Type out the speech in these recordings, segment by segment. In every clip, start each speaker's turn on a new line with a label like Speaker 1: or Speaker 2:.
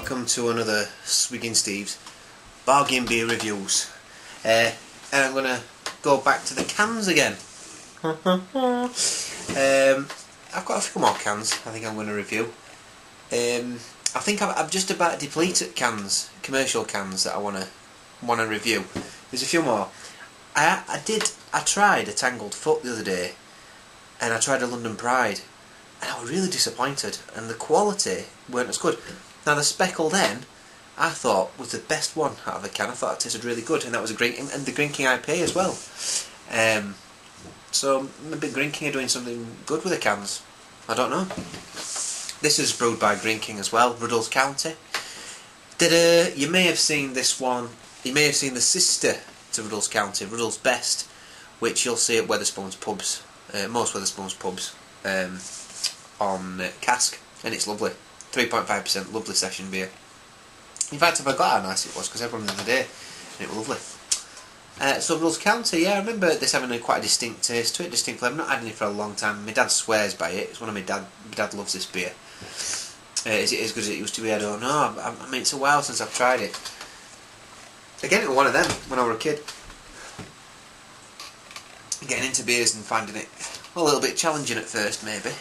Speaker 1: welcome to another Swiggin Steve's bargain beer reviews. And I'm going to go back to the cans again. I've got a few more cans I think I'm going to review. I think I've just about depleted cans, commercial cans that I want to review. There's a few more. I tried a Tangled Foot the other day, and I tried a London Pride, and I was really disappointed, and the quality weren't as good. Now the Speckled Hen, I thought was the best one out of the can. I thought it tasted really good, and that was a Green King, and the Green King IPA as well. So maybe Green King are doing something good with the cans. I don't know. This is brewed by Green King as well, Ruddles County. You may have seen this one. You may have seen the sister to Ruddles County, Ruddles Best, which you'll see at Wetherspoons pubs, most Wetherspoons pubs, on cask, and it's lovely. 3.5%, lovely session beer. In fact, I forgot how nice it was because everyone the other day, and it was lovely. So Ruddles County, yeah, I remember this having quite a distinct taste to it, distinct flavour. I've not had any for a long time. My dad swears by it. It's one of my dad loves this beer. Is it as good as it used to be? I don't know. I mean, it's a while since I've tried it. Again, it was one of them when I was a kid. Getting into beers and finding it a little bit challenging at first, maybe.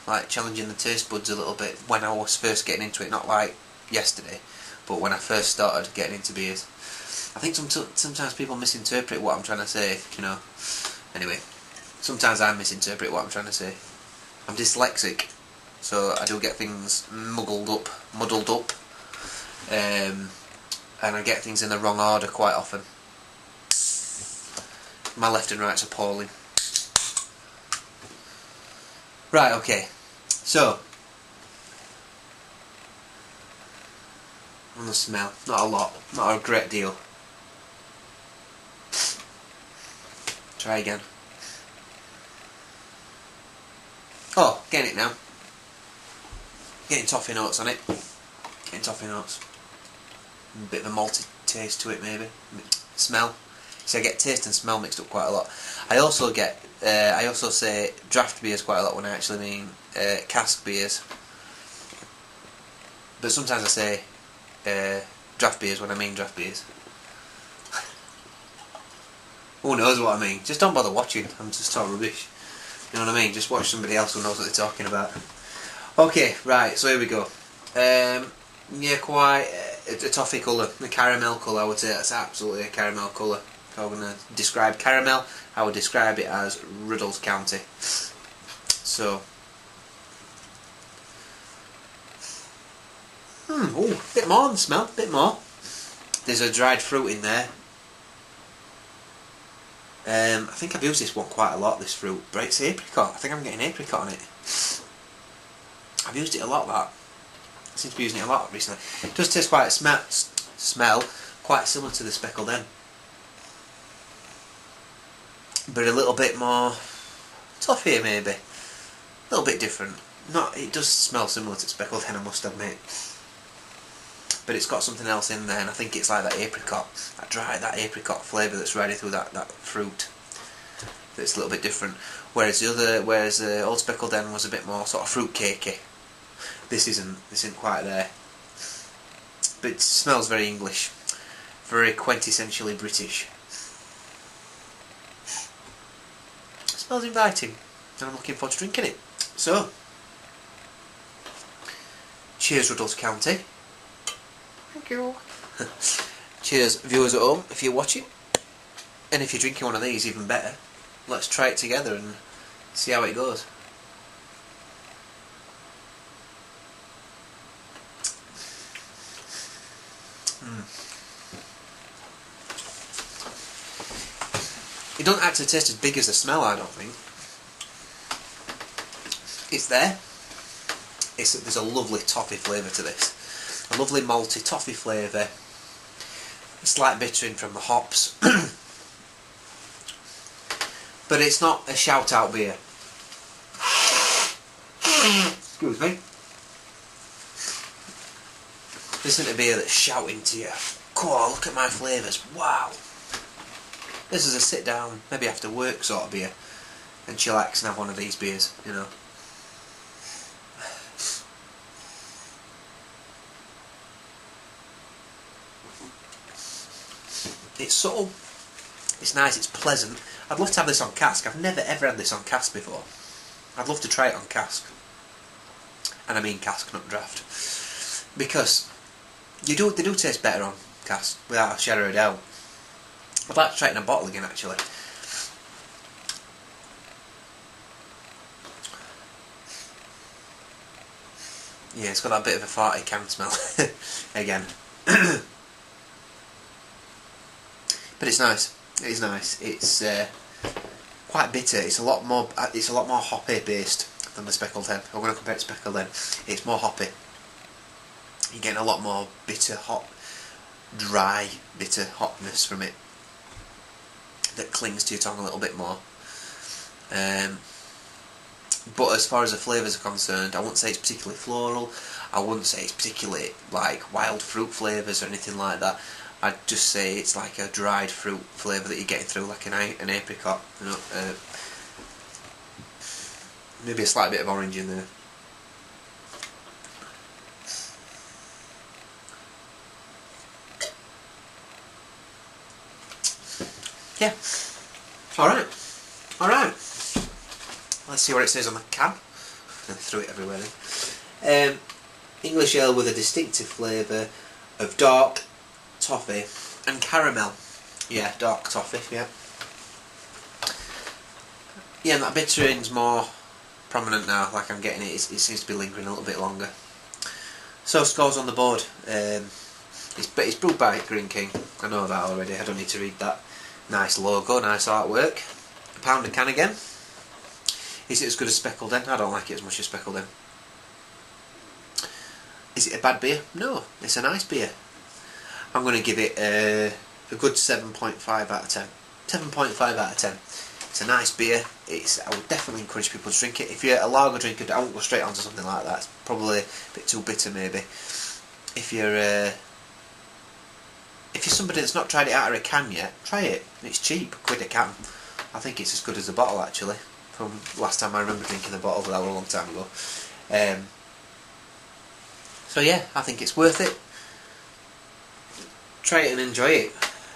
Speaker 1: Like challenging the taste buds a little bit when I was first getting into it, not like yesterday, but when I first started getting into beers. I think sometimes people misinterpret what I'm trying to say, you know. Anyway, sometimes I misinterpret what I'm trying to say. I'm dyslexic, so I do get things muddled up, and I get things in the wrong order quite often. My left and right's appalling. Right, okay. So, on the smell, not a lot, not a great deal. Try again. Oh, getting it now. Getting toffee notes on it. Getting toffee notes. A bit of a malty taste to it, maybe. Smell. So I get taste and smell mixed up quite a lot. I also say draft beers quite a lot when I actually mean cask beers. But sometimes I say draft beers when I mean draft beers. Who knows what I mean? Just don't bother watching. I'm just talking rubbish. You know what I mean? Just watch somebody else who knows what they're talking about. Okay, right. So here we go. Yeah, quite a toffee colour, a caramel colour. I would say that's absolutely a caramel colour. If I were going to describe caramel, I would describe it as Ruddles County. So, oh, a bit more on the smell, a bit more. There's a dried fruit in there. I think I've used this one quite a lot, this fruit, but it's apricot. I think I'm getting apricot on it. I've used it a lot, that. I seem to be using it a lot recently. It does taste quite smell quite similar to the Speckled Hen, but a little bit more toffee maybe. A little bit different. It does smell similar to Speckled Hen, I must admit. But it's got something else in there, and I think it's like that apricot, that apricot flavour that's running through that fruit. That's a little bit different. Whereas the old Speckled Hen was a bit more sort of fruit cakey. This isn't quite there. But it smells very English, very quintessentially British. It smells inviting, and I'm looking forward to drinking it. So, cheers, Ruddles County. Thank you. Cheers, viewers at home, if you're watching. And if you're drinking one of these, even better. Let's try it together and see how it goes. It doesn't actually taste as big as the smell, I don't think. It's there. There's a lovely toffee flavour to this. A lovely malty toffee flavour. A slight bittering from the hops. But it's not a shout out beer. Excuse me. This isn't a beer that's shouting to you. Cool, look at my flavours. Wow. This is a sit down, maybe after work sort of beer, and chillax and have one of these beers, you know. It's subtle, it's nice, it's pleasant. I'd love to have this on cask. I've never ever had this on cask before. I'd love to try it on cask. And I mean cask, not draft. Because they do taste better on cask, without a shadow of a doubt. I'd like to try it in a bottle again, actually. Yeah, it's got that bit of a farty can smell again. But it's nice. It is nice. It's quite bitter. It's a lot more. It's a lot more hoppy based than the speckled hen. I'm going to compare it to speckled hen. It's more hoppy. You're getting a lot more bitter, hot, dry, bitter hotness from it that clings to your tongue a little bit more. But as far as the flavours are concerned, I wouldn't say it's particularly floral. I wouldn't say it's particularly like wild fruit flavours or anything like that. I'd just say it's like a dried fruit flavour that you're getting through, like an apricot. You know, maybe a slight bit of orange in there. Yeah. Alright. Alright. Let's see what it says on the can. I threw it everywhere then. English ale with a distinctive flavour of dark toffee and caramel. Yeah, dark toffee, yeah. Yeah, and that bittering's more prominent now, like I'm getting it. It seems to be lingering a little bit longer. So, scores on the board. It's brewed by Green King. I know that already, I don't need to read that. Nice logo, nice artwork. £1 a can again. Is it as good as speckled hen? I don't like it as much as speckled hen. Is it a bad beer? No, it's a nice beer. I'm going to give it a good 7.5 out of 10. 7.5 out of 10. It's a nice beer. I would definitely encourage people to drink it. If you're a lager drinker, I won't go straight on to something like that. It's probably a bit too bitter maybe. If you're somebody that's not tried it out of a can yet, try it. It's cheap, £1 a can. I think it's as good as a bottle actually. From last time I remember drinking the bottle, but that was a long time ago. So yeah, I think it's worth it. Try it and enjoy it,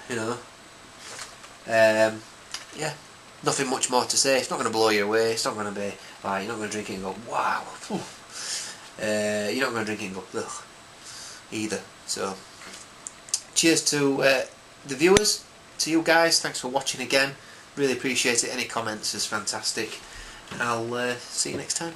Speaker 1: you know. Yeah, nothing much more to say. It's not going to blow you away. It's not going to be like, you're not going to drink it and go wow. You're not going to drink it and go ugh either. So cheers to the viewers, to you guys. Thanks for watching again. Really appreciate it. Any comments is fantastic. I'll see you next time.